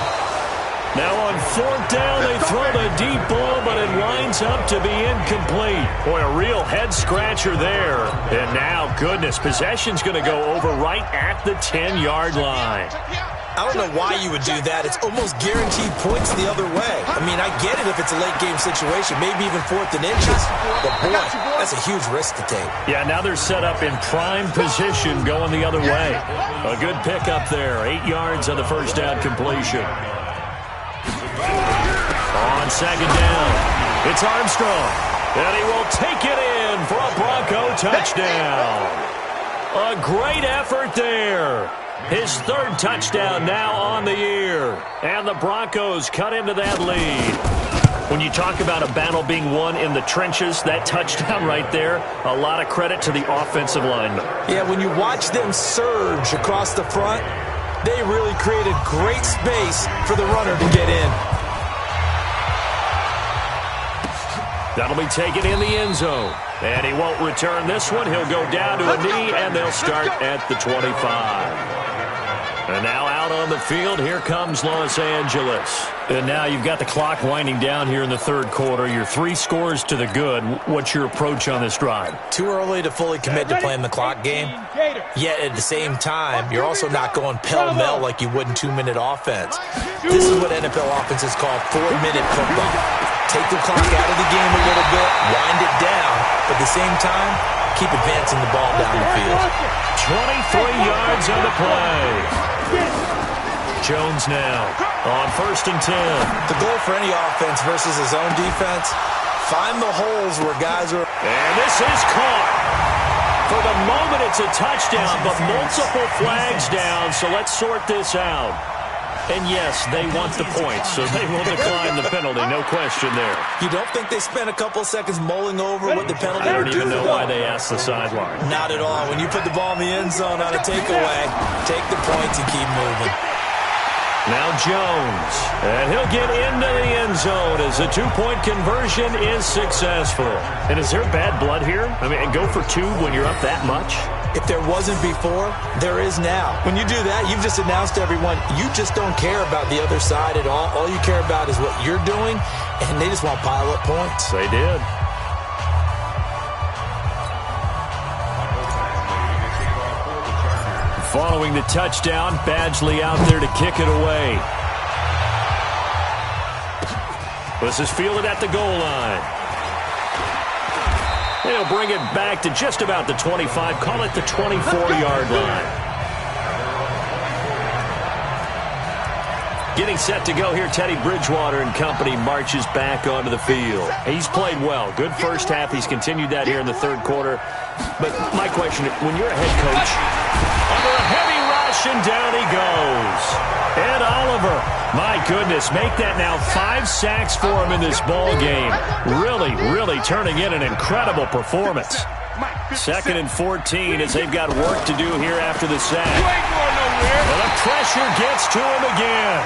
Now on 4th down, they throw the deep ball, but it winds up to be incomplete. Boy, a real head-scratcher there. And now, goodness, possession's going to go over right at the 10-yard line. I don't know why you would do that. It's almost guaranteed points the other way. I mean, I get it if it's a late-game situation, maybe even 4th and inches. But, boy, that's a huge risk to take. Yeah, now they're set up in prime position going the other way. A good pickup there. 8 yards on the first down completion. On 2nd down, it's Armstrong, and he will take it in for a Bronco touchdown. A great effort there. His 3rd touchdown now on the year, and the Broncos cut into that lead. When you talk about a battle being won in the trenches, that touchdown right there, a lot of credit to the offensive linemen. Yeah, when you watch them surge across the front, they really created great space for the runner to get in. That'll be taken in the end zone. And he won't return this one. He'll go down to a knee, and they'll start at the 25. And now out on the field, here comes Los Angeles. And now you've got the clock winding down here in the 3rd quarter. You're 3 scores to the good. What's your approach on this drive? Too early to fully commit to playing the clock game. Yet at the same time, you're also not going pell-mell like you would in 2-minute offense. This is what NFL offenses call 4-minute football. Take the clock out of the game a little bit, wind it down, but at the same time, keep advancing the ball down the field. 23 yards on the play. Jones now on 1st and 10. The goal for any offense versus his own defense, find the holes where guys are. And this is caught. For the moment, it's a touchdown, but multiple flags down, so let's sort this out. And yes, they want the points, so they will decline the penalty, no question there. You don't think they spent a couple seconds mulling over what the penalty I would don't do? even know why they asked the sideline. Not at all. When you put the ball in the end zone on a takeaway, take the points and keep moving. Now Jones, and he'll get into the end zone as the 2-point conversion is successful. And is there bad blood here? I mean, go for 2 when you're up that much? If there wasn't before, there is now. When you do that, you've just announced to everyone, you just don't care about the other side at all. All you care about is what you're doing, and they just want to pile up points. They did. Following the touchdown, Badgley out there to kick it away. This is fielded at the goal line. He'll bring it back to just about the 25, call it the 24-yard line. Getting set to go here, Teddy Bridgewater and company marches back onto the field. He's played well. Good first half. He's continued that here in the third quarter. But my question, when you're a head coach, under a heavy rush, and down he goes. Ed Oliver, my goodness, make that now 5 sacks for him in this ball game. Really, really turning in an incredible performance. 2nd and 14 as they've got work to do here after the sack. Well, the pressure gets to him again.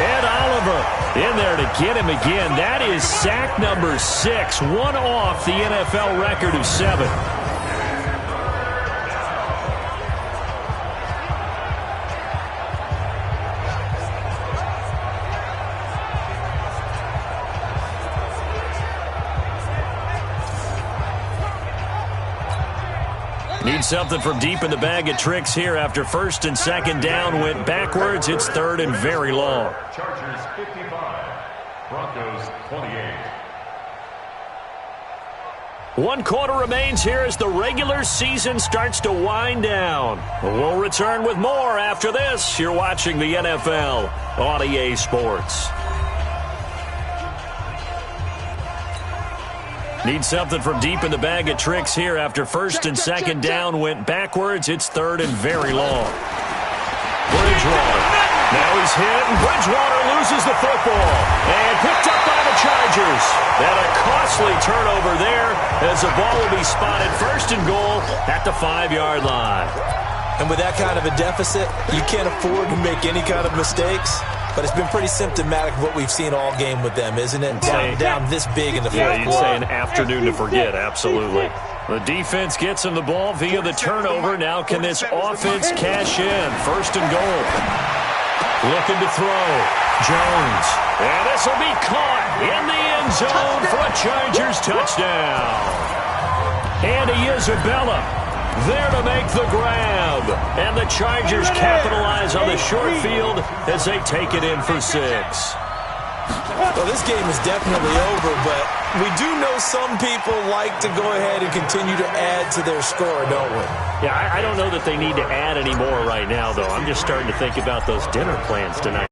Ed Oliver in there to get him again. That is sack number 6, one off the NFL record of 7. Need something from deep in the bag of tricks here after 1st and 2nd down went backwards. It's 3rd and very long. Chargers 55, Broncos 28. 1 quarter remains here as the regular season starts to wind down. We'll return with more after this. You're watching the NFL on EA Sports. Need something from deep in the bag of tricks here after 1st and 2nd down went backwards. It's 3rd and very long. Bridgewater. Now he's hit, and Bridgewater loses the football. And picked up by the Chargers. And a costly turnover there as the ball will be spotted 1st and goal at the 5-yard line. And with that kind of a deficit, you can't afford to make any kind of mistakes. But it's been pretty symptomatic of what we've seen all game with them, isn't it? Down this big in the fourth quarter. Yeah, you'd say an afternoon to forget, absolutely. The defense gets him the ball via the turnover. Now can this offense cash in? 1st and goal. Looking to throw. Jones. And this will be caught in the end zone for a Chargers touchdown. Andy Isabella there to make the grab. And the Chargers capitalize on the short field as they take it in for 6. Well, this game is definitely over, but we do know some people like to go ahead and continue to add to their score, don't we? Yeah, I don't know that they need to add any more right now, though. I'm just starting to think about those dinner plans tonight.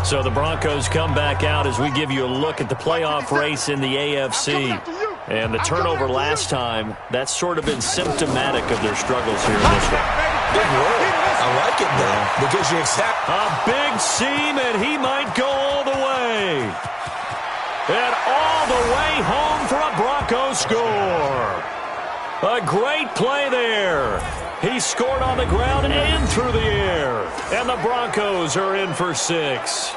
So the Broncos come back out as we give you a look at the playoff race in the AFC. And the turnover last time, that's sort of been symptomatic of their struggles here in this one. Big word. I like it now because you accept a big seam, and he might go all the way. And all the way home for a Broncos score. A great play there. He scored on the ground and through the air. And the Broncos are in for 6.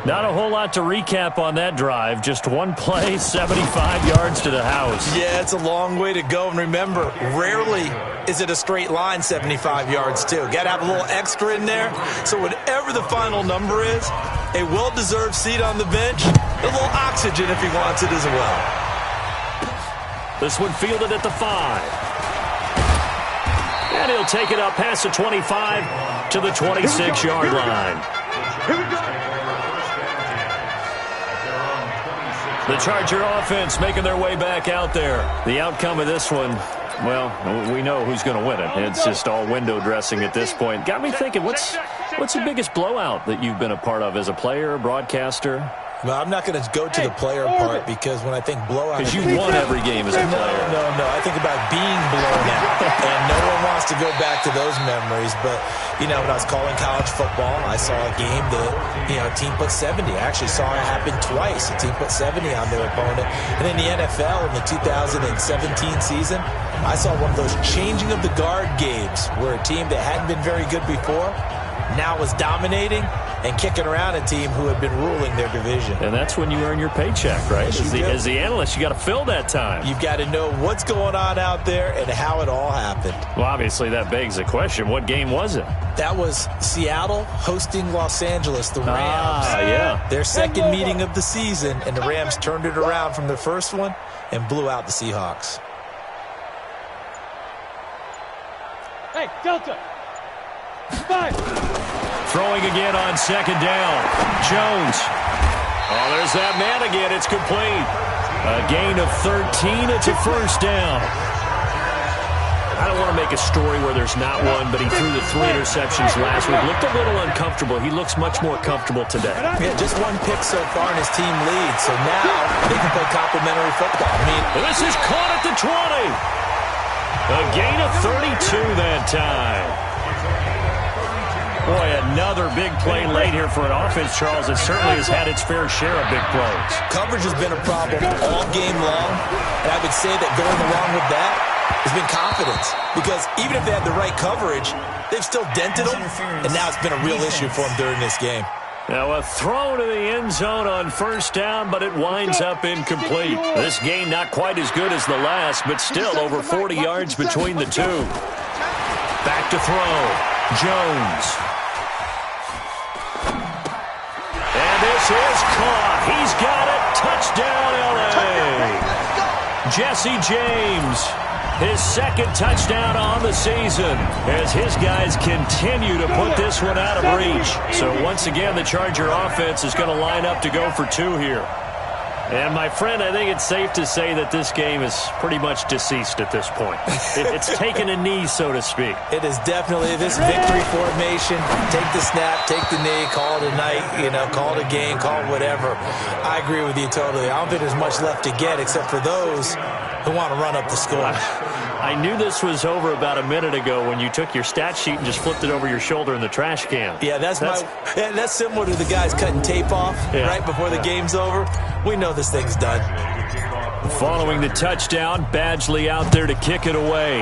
Not a whole lot to recap on that drive. Just one play, 75 yards to the house. Yeah, it's a long way to go. And remember, rarely is it a straight line 75 yards, too. Got to have a little extra in there. So whatever the final number is, a well-deserved seat on the bench, a little oxygen if he wants it as well. This one fielded at the 5. And he'll take it up past the 25 to the 26-yard line. The Charger offense making their way back out there. The outcome of this one, well, we know who's going to win it. It's just all window dressing at this point. Got me thinking, what's the biggest blowout that you've been a part of as a player, broadcaster? Well, I'm not going to go to the player part because when I think blowout... Because you won every game as a player. No. I think about being blown out. And no one wants to go back to those memories. But, when I was calling college football, I saw a game that, a team put 70. I actually saw it happen twice. A team put 70 on their opponent. And in the NFL, in the 2017 season, I saw one of those changing of the guard games where a team that hadn't been very good before now was dominating and kicking around a team who had been ruling their division. And that's when you earn your paycheck, right? As the analyst, you got to fill that time. You've got to know what's going on out there and how it all happened. Well, obviously that begs the question, what game was it? That was Seattle hosting Los Angeles, the Rams. Yeah. Their second meeting of the season, and the Rams turned it around from their first one and blew out the Seahawks. Hey, Delta. 5. Throwing again on second down. Jones. Oh, there's that man again. It's complete. A gain of 13. It's a first down. I don't want to make a story where there's not one, but he threw the 3 interceptions last week. Looked a little uncomfortable. He looks much more comfortable today. Yeah, just one pick so far and his team leads. So now they can play complimentary football. I mean, this is caught at the 20. A gain of 32 that time. Boy, another big play late here for an offense, Charles. It certainly has had its fair share of big plays. Coverage has been a problem all game long, and I would say that going along with that has been confidence. Because even if they had the right coverage, they've still dented them, and now it's been a real issue for them during this game. Now a throw to the end zone on first down, but it winds up incomplete. This game not quite as good as the last, but still over 40 yards between the two. Back to throw. Jones. And this is caught. He's got it. Touchdown, L.A. Jesse James. His second touchdown on the season as his guys continue to put this one out of reach. So once again, the Charger offense is going to line up to go for 2 here. And, my friend, I think it's safe to say that this game is pretty much deceased at this point. It's taken a knee, so to speak. It is definitely this victory formation. Take the snap, take the knee, call it a night, call it a game, call it whatever. I agree with you totally. I don't think there's much left to get except for those who want to run up the score. I knew this was over about a minute ago when you took your stat sheet and just flipped it over your shoulder in the trash can. Yeah, that's similar to the guys cutting tape off right before the game's over. We know this thing's done. Following the touchdown, Badgley out there to kick it away.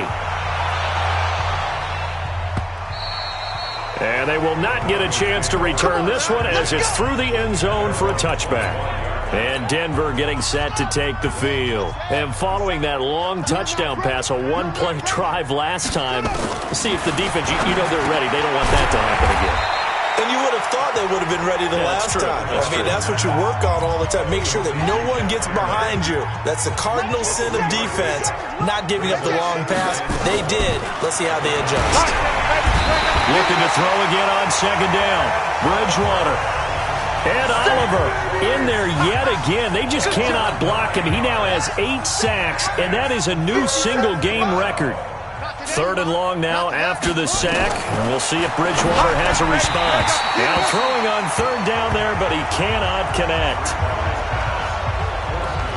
And they will not get a chance to return this one as it's through the end zone for a touchback. And Denver getting set to take the field. And following that long touchdown pass, a one-play drive last time, see if the defense, they're ready. They don't want that to happen again. And you would have thought they would have been ready the last time. That's what you work on all the time. Make sure that no one gets behind you. That's the cardinal sin of defense, not giving up the long pass. They did. Let's see how they adjust. Looking to throw again on second down. Bridgewater. And Oliver in there yet again. They just cannot block him. He now has 8 sacks, and that is a new single-game record. 3rd and long now after the sack, and we'll see if Bridgewater has a response. Now throwing on 3rd down there, but he cannot connect.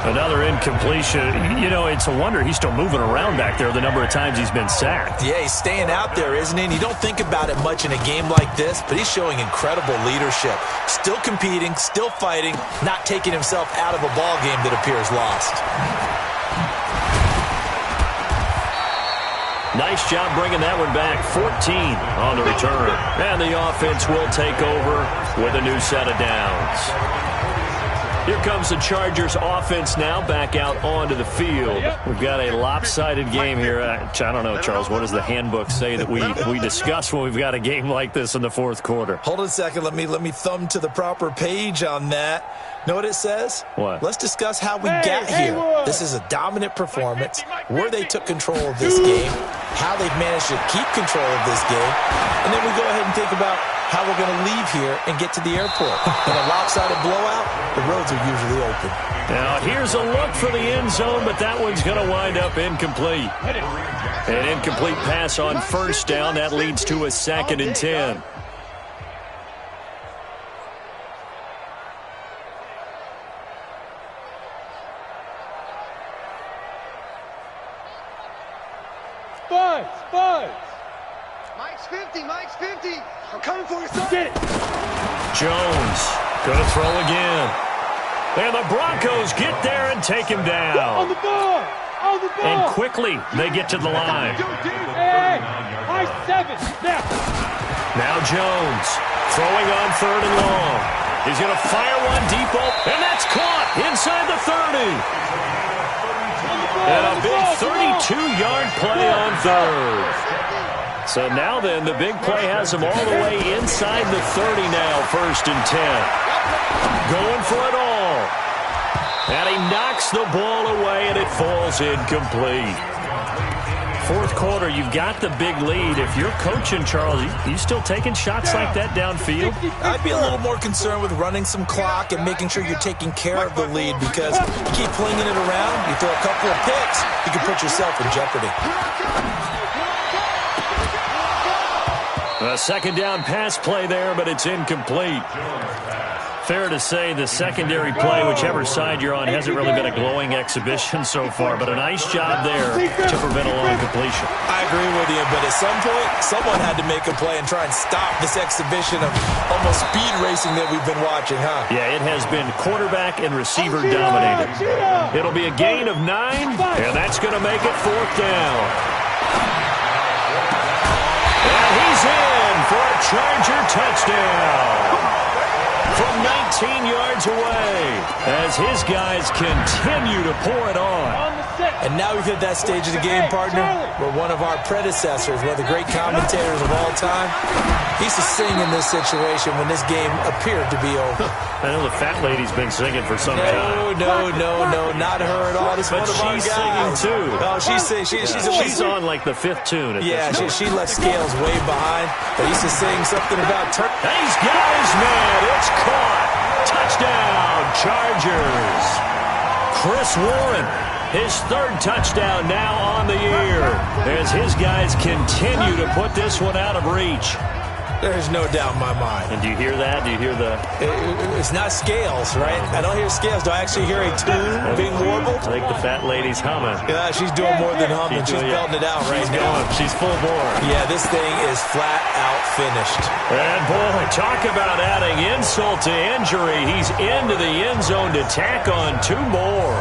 Another incompletion. It's a wonder he's still moving around back there the number of times he's been sacked. Yeah, he's staying out there, isn't he? And you don't think about it much in a game like this, but he's showing incredible leadership. Still competing, still fighting, not taking himself out of a ball game that appears lost. Nice job bringing that one back. 14 on the return. And the offense will take over with a new set of downs. Here comes the Chargers offense now back out onto the field. We've got a lopsided game here. I don't know, Charles, what does the handbook say that we discuss when we've got a game like this in the 4th quarter? Hold on a second. Let me thumb to the proper page on that. Know what it says? What? Let's discuss how we got here. This is a dominant performance, where they took control of this game, how they've managed to keep control of this game, and then we go ahead and think about how we're going to leave here and get to the airport. In a lopsided blowout, the roads are usually open. Now here's a look for the end zone, but that one's going to wind up incomplete. An incomplete pass on first down. That leads to a 2nd and 10. Spud! Mike's 50, Mike's 50. I'm coming for you, son. Get it. Jones, gonna throw again. And the Broncos get there and take him down. On the ball! And quickly, they get to the line. Hey! High 7, Now Jones, throwing on 3rd and long. He's gonna fire one deep open, and that's caught inside the 30. And a big 32-yard play on 3rd. So now then, the big play has him all the way inside the 30 now, 1st and 10. Going for it all. And he knocks the ball away, and it falls incomplete. 4th quarter, you've got the big lead. If you're coaching, Charles, you still taking shots like that downfield? I'd be a little more concerned with running some clock and making sure you're taking care of the lead, because you keep flinging it around, you throw a couple of picks, you can put yourself in jeopardy. A 2nd down pass play there, but it's incomplete. Fair to say the secondary play, whichever side you're on, hasn't really been a glowing exhibition so far, but a nice job there to prevent a long completion. I agree with you, but at some point, someone had to make a play and try and stop this exhibition of almost speed racing that we've been watching, huh? Yeah, it has been quarterback and receiver dominated. It'll be a gain of 9, and that's going to make it 4th down. And he's in for a Charger touchdown from 19 yards away as his guys continue to pour it on. And now we've hit that stage of the game, partner, where one of our predecessors, one of the great commentators of all time, he used to sing in this situation when this game appeared to be over. I know the fat lady's been singing for some time. No, not her at all. This but one of our she's guys. singing too. Oh, she's on like the 5th tune. She left Scales way behind, but he used to sing something about He's got his man. It's caught. Touchdown, Chargers. Chris Warren, his 3rd touchdown now on the year as his guys continue to put this one out of reach. There's no doubt in my mind. And do you hear that? Do you hear the... It's not Scales, right? I don't hear Scales. Do I actually hear a tune being warbled? I think the fat lady's humming. Yeah, she's doing more than humming. She's belting it out right now. She's full bore. Yeah, this thing is flat out finished. And boy, talk about adding insult to injury. He's into the end zone to tack on 2 more.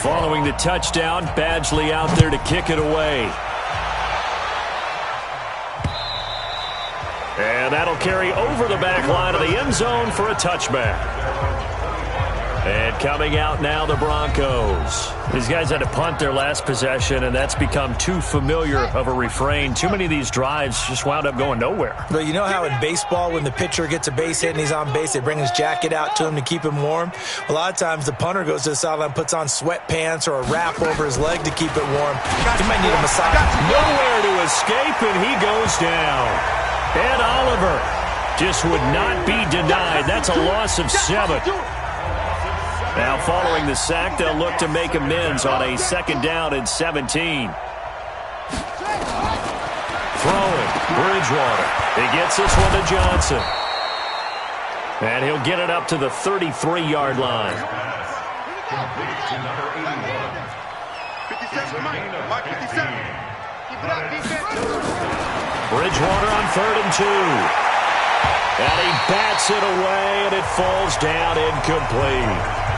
Following the touchdown, Badgley out there to kick it away. And that'll carry over the back line of the end zone for a touchback. And coming out now, the Broncos. These guys had to punt their last possession, and that's become too familiar of a refrain. Too many of these drives just wound up going nowhere. But you know how in baseball, when the pitcher gets a base hit and he's on base, they bring his jacket out to him to keep him warm? A lot of times the punter goes to the sideline, puts on sweatpants or a wrap over his leg to keep it warm. He might need a massage. Nowhere to escape, and he goes down. Ed Oliver just would not be denied. That's a loss of 7. Now, following the sack, they'll look to make amends on a 2nd down and 17. Throwing, Bridgewater. He gets this one to Johnson. And he'll get it up to the 33-yard line. Bridgewater on 3rd and 2. And he bats it away, and it falls down incomplete.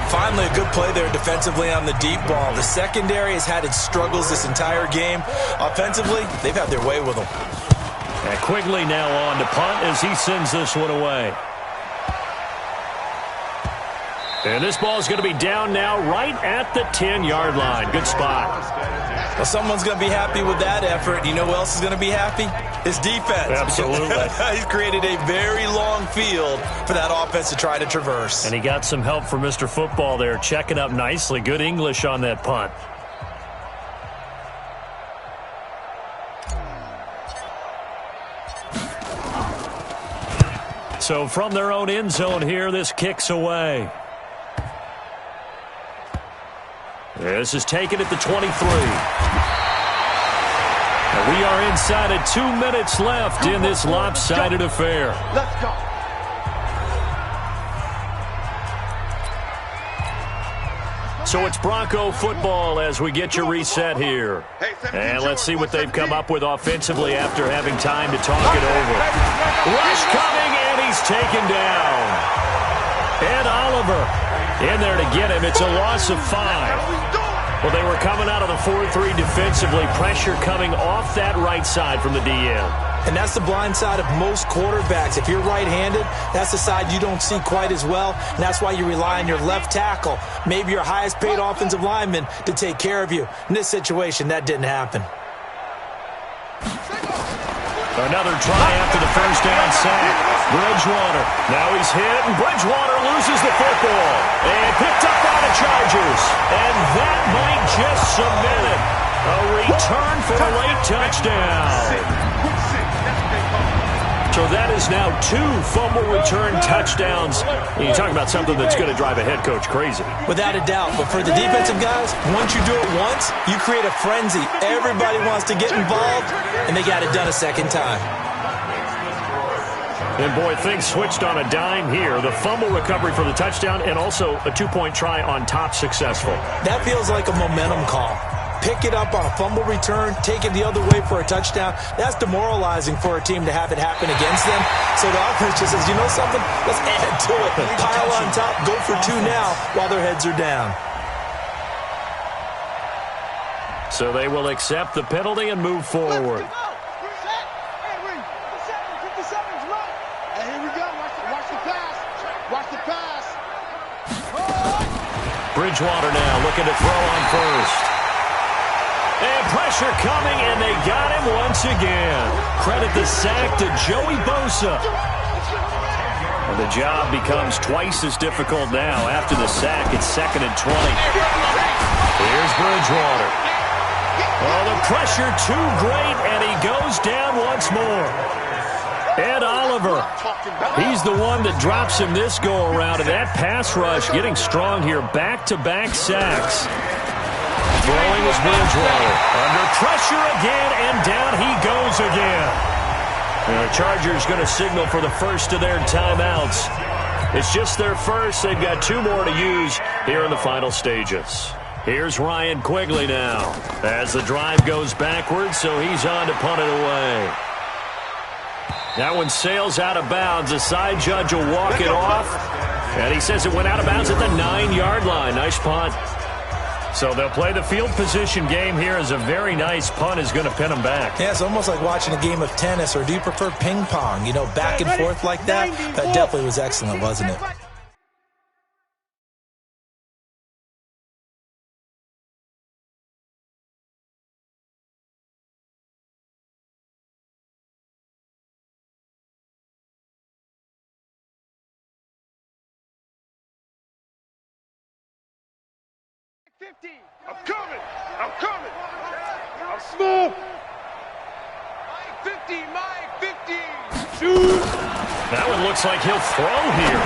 Finally, a good play there defensively on the deep ball. The secondary has had its struggles this entire game. Offensively, they've had their way with them. And Quigley now on to punt as he sends this one away. And this ball is going to be down now right at the 10-yard line. Good spot. Well, someone's going to be happy with that effort. You know who else is going to be happy? His defense. Absolutely. He's created a very long field for that offense to try to traverse. And he got some help from Mr. Football there, checking up nicely. Good English on that punt. So from their own end zone here, this kicks away. This is taken at the 23. And we are inside of 2 minutes left in this lopsided affair. Let's go. So it's Bronco football as we get your reset here. And let's see what they've come up with offensively after having time to talk it over. Rush coming, and he's taken down. Ed Oliver in there to get him. It's a loss of 5. Well, they were coming out of the 4-3 defensively. Pressure coming off that right side from the DN. And that's the blind side of most quarterbacks. If you're right-handed, that's the side you don't see quite as well, and that's why you rely on your left tackle, maybe your highest-paid offensive lineman, to take care of you. In this situation, that didn't happen. Another try after the first down sack. Bridgewater. Now he's hit, and Bridgewater loses the football. And picked up by the Chargers. And that might just cement it. A return for a late touchdown. So that is now 2 fumble return touchdowns. You talk about something that's going to drive a head coach crazy. Without a doubt. But for the defensive guys, once you do it once, you create a frenzy. Everybody wants to get involved, and they got it done a second time. And, boy, things switched on a dime here. The fumble recovery for the touchdown and also a 2-point try on top successful. That feels like a momentum call. Pick it up on a fumble return, take it the other way for a touchdown. That's demoralizing for a team to have it happen against them. So the offense just says, you know something? Let's add to it. Pile on top, go for 2 now while their heads are down. So they will accept the penalty and move forward. Bridgewater now looking to throw on first. And pressure coming, and they got him once again. Credit the sack to Joey Bosa. And the job becomes twice as difficult now. After the sack, it's 2nd and 20. Here's Bridgewater. Oh, the pressure too great, and he goes down once more. Ed Oliver, he's the one that drops him this go-around, and that pass rush getting strong here. Back-to-back sacks. Throwing is Bridgewater. Under pressure again, and down he goes again. And the Chargers going to signal for the first of their timeouts. It's just their first. They've got 2 more to use here in the final stages. Here's Ryan Quigley now as the drive goes backwards, so he's on to punt it away. That one sails out of bounds. The side judge will walk it off, and he says it went out of bounds at the 9-yard line. Nice punt. So they'll play the field position game here as a very nice punt is going to pin them back. Yeah, it's almost like watching a game of tennis, or do you prefer ping pong? You know, back and forth like that? That definitely was excellent, wasn't it? I'm coming! I'm coming! I'm smooth! Mike 50! Mike 50! Shoot! That one looks like he'll throw here.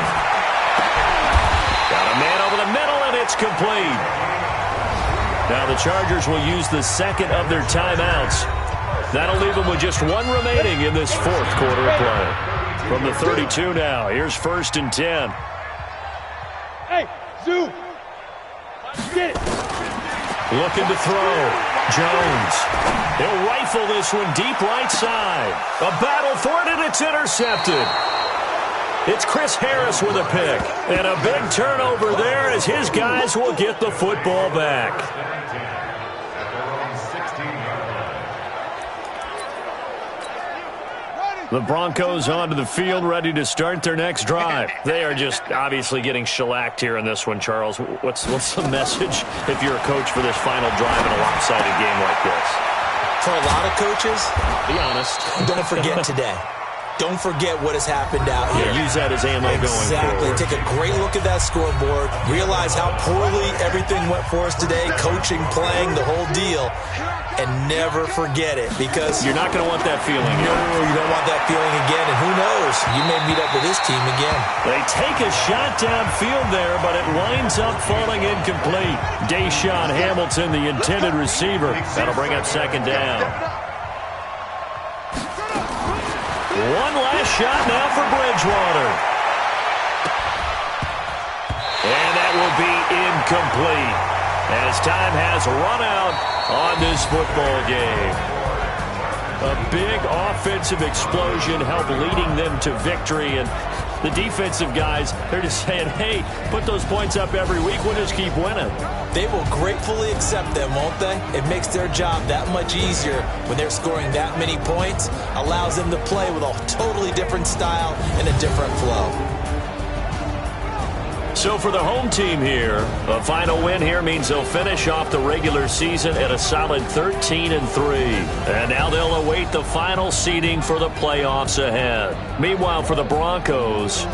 Got a man over the middle, and it's complete. Now the Chargers will use the second of their timeouts. That'll leave them with just 1 remaining in this 4th quarter of play. From the 32 now, here's 1st and 10. Hey, Zoo! Get it! Looking to throw. Jones. He'll rifle this one deep right side. A battle for it, and it's intercepted. It's Chris Harris with a pick. And a big turnover there as his guys will get the football back. The Broncos onto the field, ready to start their next drive. They are just obviously getting shellacked here in this one, Charles. What's the message if you're a coach for this final drive in a lopsided game like this? For a lot of coaches, be honest. Don't forget today. Don't forget what has happened out here. Yeah, use that as ammo going forward. Exactly. Take a great look at that scoreboard. Realize how poorly everything went for us today. Coaching, playing, the whole deal. And never forget it, because you're not going to want that feeling. No, you don't want that feeling again. And who knows? You may meet up with this team again. They take a shot downfield there, but it winds up falling incomplete. Deshaun Hamilton, the intended receiver. That'll bring up 2nd down. One last shot now for Bridgewater. And that will be incomplete as time has run out on this football game. A big offensive explosion helped leading them to victory, and The defensive guys, they're just saying, hey, put those points up every week. We'll just keep winning. They will gratefully accept them, won't they? It makes their job that much easier when they're scoring that many points. Allows them to play with a totally different style and a different flow. So for the home team here, a final win here means they'll finish off the regular season at a solid 13-3. And now they'll await the final seeding for the playoffs ahead. Meanwhile, for the Broncos,